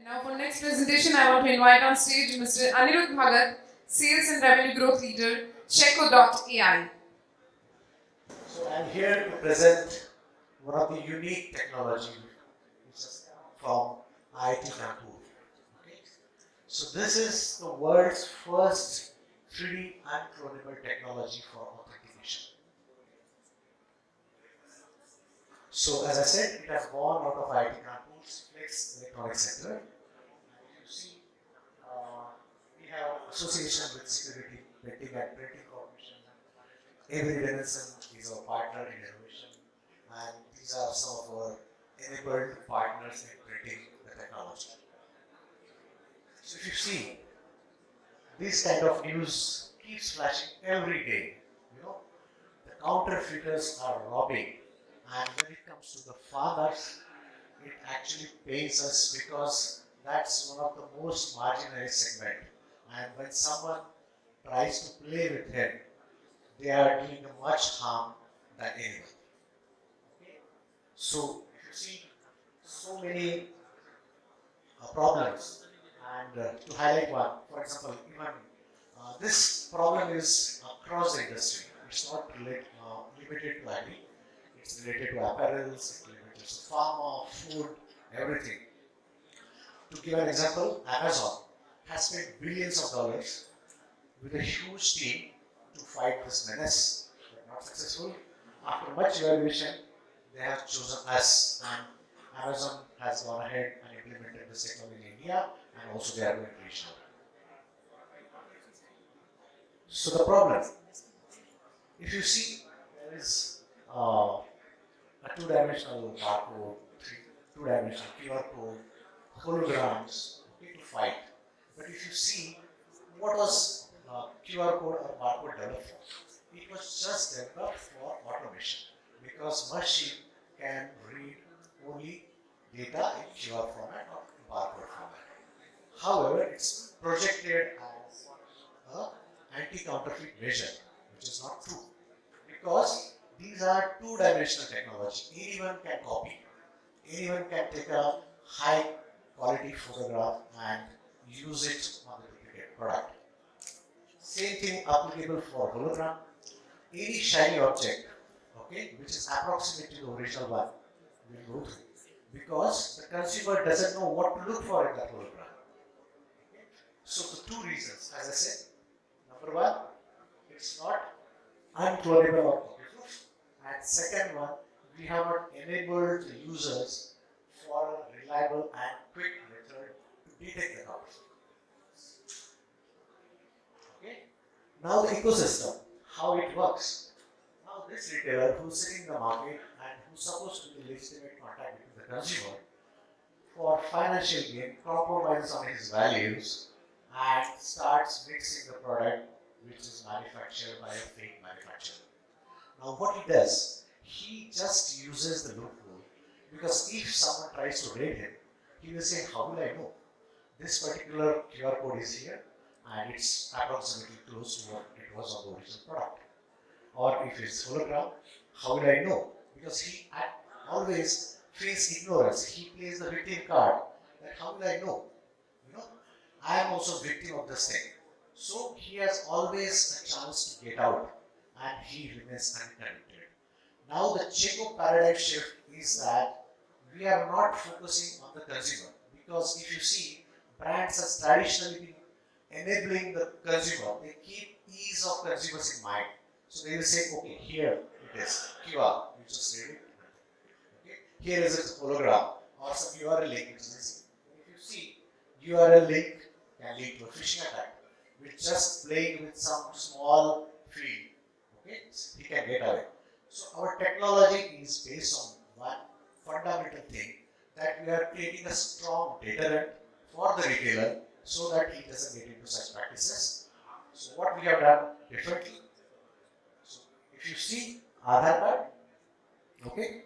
Now for next presentation, I want to invite on stage Mr. Aniruddha Bhagat, Sales and Revenue Growth Leader, Checko.ai. So I'm here to present one of the unique technology which is from IIT Kanpur. Okay. So this is the world's first 3D unclonable technology for authentication. So as I said, it has born out of IIT Kanpur's Flex Electronics Center. You see, we have association with Security Printing and Printing Corporation. Avery Dennison is our partner in innovation, and these are some of our enabled partners in printing the technology. So if you see, this kind of news keeps flashing every day. You know, the counterfeiters are robbing, and when it comes to the farmers, it actually pains us because that's one of the most marginalized segment. And when someone tries to play with him, they are doing much harm than anyone. Okay? So if you see so many problems, and to highlight one, for example, even this problem is across the industry. It's not limited to agri. It's related to apparels, it's related to pharma, food, everything. To give an example, Amazon has spent billions of dollars with a huge team to fight this menace, but not successful. After much evaluation, they have chosen us, and Amazon has gone ahead and implemented this technology in India, and also they are going regional. So the problem, if you see, there is a two-dimensional barcode, two-dimensional QR code, holograms, okay, to fight. But if you see, what was QR code or barcode developed for? It was just developed for automation, because machine can read only data in QR format or barcode format. However, it's projected as an anti-counterfeit measure, which is not true, because these are two-dimensional technology. Anyone can copy. Anyone can take a high quality photograph and use it on the duplicate product. Same thing applicable for hologram. Any shiny object, okay, which is approximate to the original one, will go through, because the consumer doesn't know what to look for in that hologram. Okay? So the two reasons, as I said, number one, it's not unclonable or copy-proof, and second one, we have not enabled the users for a reliable and quick method to detect the counterfeit. Okay? Now the ecosystem, how it works. Now this retailer who's sitting in the market and who's supposed to be the legitimate contact with the consumer, for financial gain, compromises on his values and starts mixing the product which is manufactured by a fake manufacturer. Now what he does, he just uses the loophole, because if someone tries to raid him, he will say, how will I know? This particular QR code is here and it's approximately close to what it was on the original product. Or if it's hologram, how will I know? Because he always face ignorance. He plays the victim card. That how will I know? You know, I am also victim of this thing. So he has always a chance to get out, and he remains unconnected. Now the Checko paradigm shift is that we are not focusing on the consumer, because if you see, brands have traditionally been enabling the consumer. They keep ease of consumers in mind. So they will say, okay, here it is, QR, you just read it. Okay. Here is a hologram or some URL link. If you see, URL link can lead to a phishing attack. With just playing with some small field, okay, he can get away. So our technology is based on one fundamental thing, that we are creating a strong deterrent for the retailer so that he doesn't get into such practices. So what we have done differently. So if you see Aadhaar card, okay,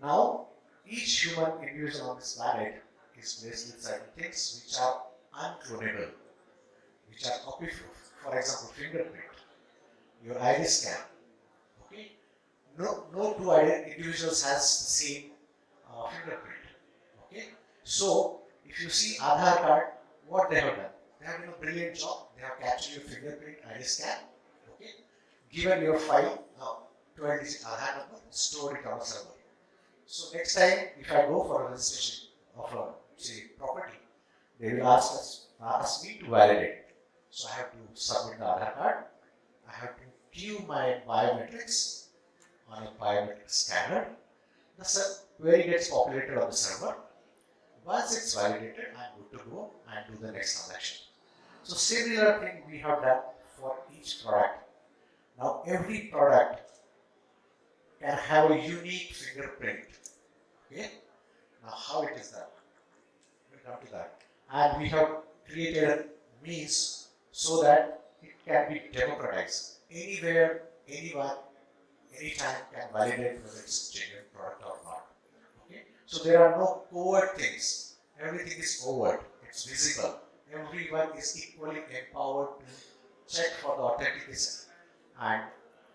now each human individual on this planet is blessed with certain things which are unclonable, which are copy-proof. For example, fingerprint, your iris scan. Okay, no two individuals has the same fingerprint. Okay, so If you see Aadhaar card, what they have done? They have done a brilliant job. They have captured your fingerprint ID scan, okay? Given your file, now 12-digit Aadhaar number, stored it on a server. So next time, if I go for a registration of a say property, they will ask me to validate. So I have to submit the Aadhaar card. I have to queue my biometrics on a biometric scanner. The query gets populated on the server. Once it's validated, I'm good to go and do the next transaction. So similar thing we have done for each product. Now every product can have a unique fingerprint. Okay? Now how it is done? We'll come to that. And we have created a means so that it can be democratized. Anywhere, anyone, anytime can validate whether it's a genuine product or not. Okay? So there are no covert things. Everything is overt. It's visible. Everyone is equally empowered to check for the authentication and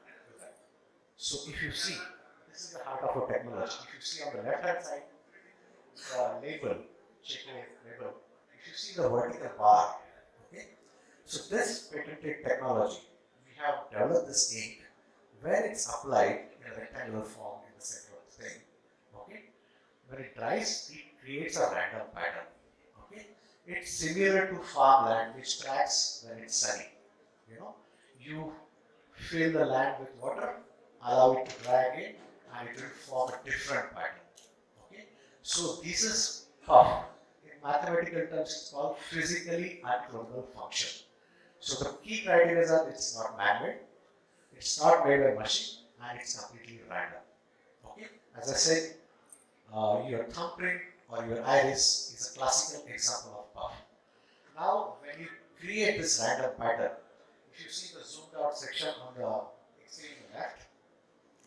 do that. So if you see, this is the heart of our technology. If you see on the left hand side, the label, Checko label, if you see the vertical bar, okay? So this patented technology, we have developed this ink. When it's applied in a rectangular form in the center of the thing, okay? When it dries, it creates a random pattern, okay? It's similar to farmland which cracks when it's sunny. You know, you fill the land with water, allow it to dry again, and it will form a different pattern. Okay? So this is puff. In mathematical terms, it's called physically unclonable function. So the key criteria is that it's not man-made, it's not made by machine, and it's completely random. Okay? As I said, your thumbprint or your iris is a classical example of puff. Now, when you create this random pattern, if you see the zoomed out section on the extreme left,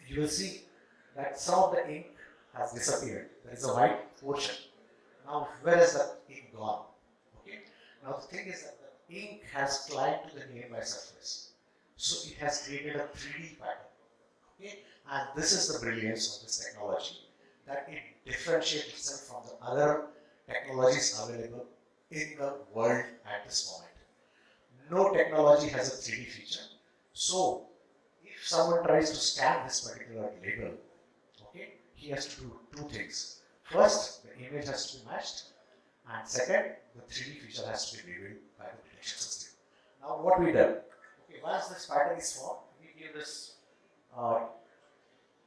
you will see that some of the ink has disappeared. There is a white portion. Now, where is the ink gone? Okay. Now, the thing is that the ink has climbed to the nearby surface. So, it has created a 3D pattern. Okay. And this is the brilliance of this technology, that it differentiates itself from the other technologies available in the world at this moment. No technology has a 3D feature. So, if someone tries to scan this particular label, okay, he has to do two things. First, the image has to be matched, and second, the 3D feature has to be revealed by the detection system. Now, what we done? Okay, once this pattern is formed, we give this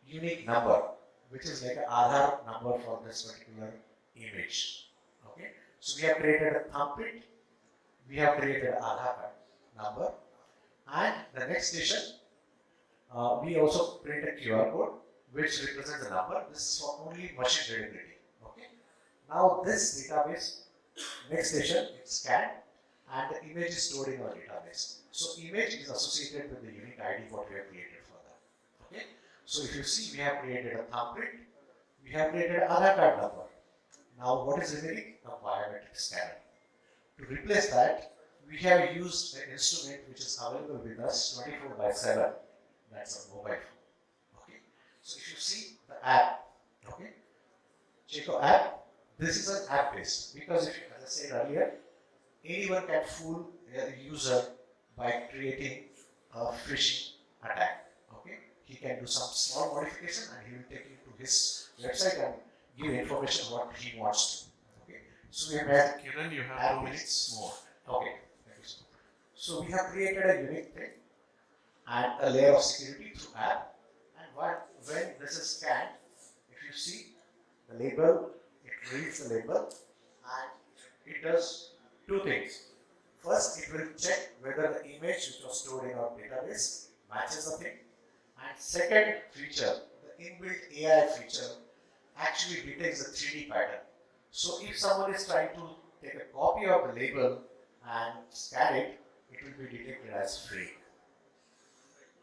unique number, which is like an Aadhaar number for this particular image. Okay, so we have created a thumbprint, we have created an Aadhaar card number, and the next station, we also print a QR code which represents the number. This is for only machine readability. Okay. Now this database, next station, it's scanned and the image is stored in our database. So image is associated with the unique ID what we have created for that. Okay. So if you see, we have created a thumbprint, we have created an Aadhaar card number. Now what is remaining? A biometric scanner. To replace that, we have used an instrument which is available with us 24/7. That's a mobile phone. Okay. So if you see the app, okay, Checko app, this is an app based because if, as I said earlier, anyone can fool a user by creating a phishing attack. Okay. He can do some small modification and he will take you to his website and give information what he wants to. Okay. So we have had Kiran, you have 2 minutes more. Okay. Thank you, sir. So we have created a unique thing and a layer of security through app. And when this is scanned, if you see the label, it reads the label and it does two things. First, it will check whether the image which was stored in our database matches the thing. And second feature, the inbuilt AI feature actually detects the 3D pattern. So if someone is trying to take a copy of the label and scan it, it will be detected as fake.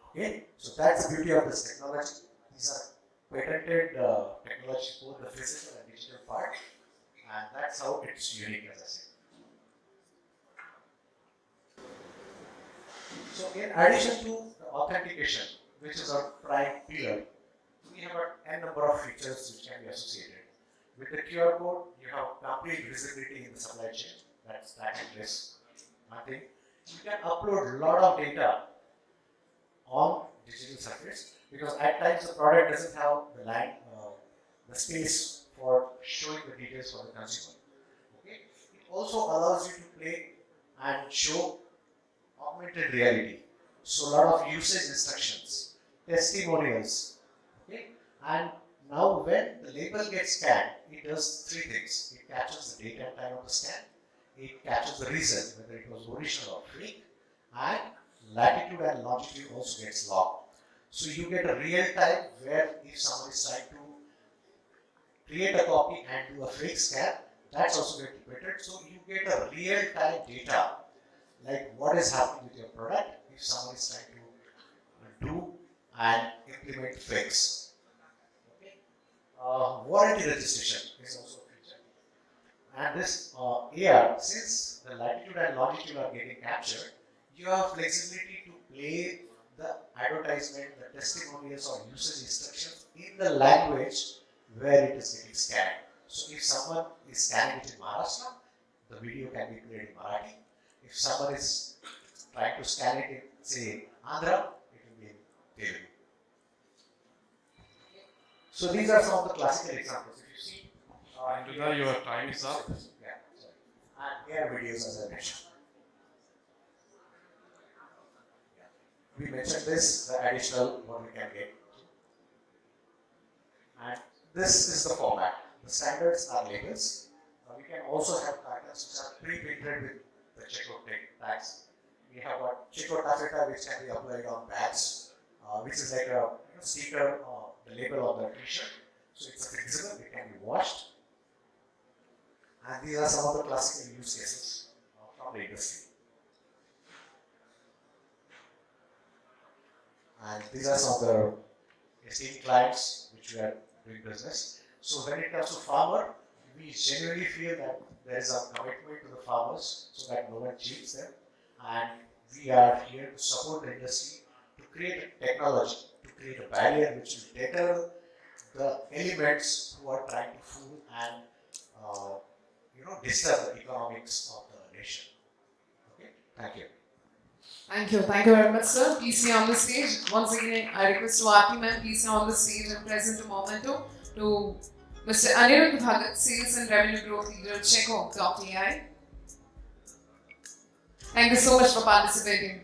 Okay, so that's the beauty of this technology. These are patented technology, both the physical and digital part, and that's how it's unique, as I said. So in addition to the authentication, which is our prime pillar, we have an n number of features which can be associated. With the QR code, you have complete visibility in the supply chain. That's track and trace. One thing, you can upload a lot of data on digital surface because at times the product doesn't have the space for showing the details for the consumer. Okay? It also allows you to play and show augmented reality. So a lot of usage instructions, testimonials. Okay? And now when the label gets scanned, it does three things. It captures the date and time of the scan. It captures the reason, whether it was original or fake, and latitude and longitude also gets logged. So you get a real time where if someone is trying to create a copy and do a fake scan, that's also get depicted. So you get a real time data, like what is happening with your product if someone is trying to do and implement fakes. Okay. Warranty registration is also a feature. And this AR, since the latitude and longitude are getting captured, you have flexibility to play the advertisement, the testimonials or usage instructions in the language where it is getting scanned. So if someone is scanning it in Maharashtra, the video can be played in Marathi. If someone is trying to scan it in, say, Andhra, it will be in Telugu. So these are some of the classical examples. If you see, Aniruddha, your time is up. yeah, sorry. And AR videos as I mentioned. We mentioned this, the additional what we can get. And this is the format. The standards are labels. We can also have patterns which are pre-printed with the Checko.ai tags. We have got Checko.ai which can be applied on bags, which is like a sticker or the label on the t-shirt. So it's flexible, it can be washed. And these are some of the classical use cases from the industry. And these are some of the esteemed clients which we are doing business. So when it comes to farmer, we genuinely feel that there is a commitment to the farmers so that no one cheats them. And we are here to support the industry to create a technology, to create a barrier which will deter the elements who are trying to fool and disturb the economics of the nation. Okay, thank you. Thank you very much, sir. Please stay on the stage. Once again, I request to Aarti ma'am, please stay on the stage and present a memento to Mr. Aniruddha Bhagat, Sales and Revenue Growth Leader, Checko.ai. Thank you so much for participating.